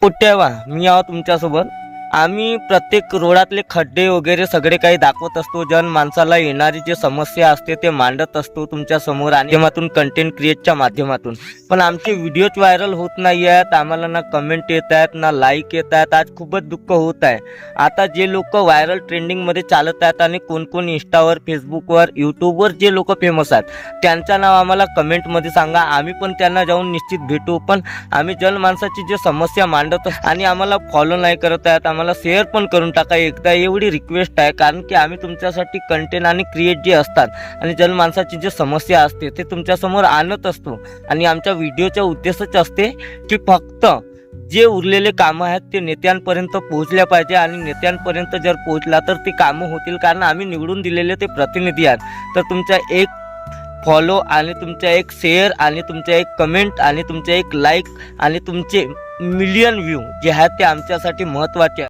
पोट्यावा मी आहो तुमच्यासोबत। आम्ही प्रत्येक रोडातले खड्डे वगैरे सगळे काही दाखवत असतो, जनमानसाला येणारी जे समस्या असते ते मांडत असतो तुमच्या समोर आणि माध्यमातून कंटेंट क्रिएटच्या माध्यमातून। पण आमचे व्हिडिओज व्हायरल होत नाही आहेत, आम्हाला ना कमेंट येत आहेत ना लाईक येत आहेत। आज खूपच दुःख होत आहे। आता जे लोक व्हायरल ट्रेंडिंगमध्ये चालत आहेत आणि कोण कोण इंस्टावर, फेसबुकवर, यूट्यूबवर जे लोक फेमस आहेत त्यांचं नाव आम्हाला कमेंटमध्ये सांगा, आम्ही पण त्यांना जाऊन निश्चित भेटू। पण आम्ही जनमानसाची जे समस्या मांडत आणि आम्हाला फॉलो नाही करत आहेत, आम्हाला शेअर पण करून टाका एकदा, एवढी रिक्वेस्ट आहे। कारण की आम्ही तुमच्यासाठी कंटेंट आणि क्रिएट जे असतात आणि जनमानसाची जे समस्या असते ते तुमच्यासमोर आणत असतो आणि आमच्या व्हिडिओचा उद्देशच असते की फक्त जे उरलेले कामं आहेत ते नेत्यांपर्यंत पोहोचल्या पाहिजे आणि नेत्यांपर्यंत जर पोहोचला तर ते कामं होतील, कारण आम्ही निवडून दिलेले ते प्रतिनिधी आहेत। तर तुमचा एक फॉलो आणि तुमचा एक शेअर आणि तुमचा एक कमेंट आणि तुमचा एक लाईक आणि तुमचे मिलियन व्ह्यू जे आहेत ते आमच्यासाठी महत्त्वाचे आहेत।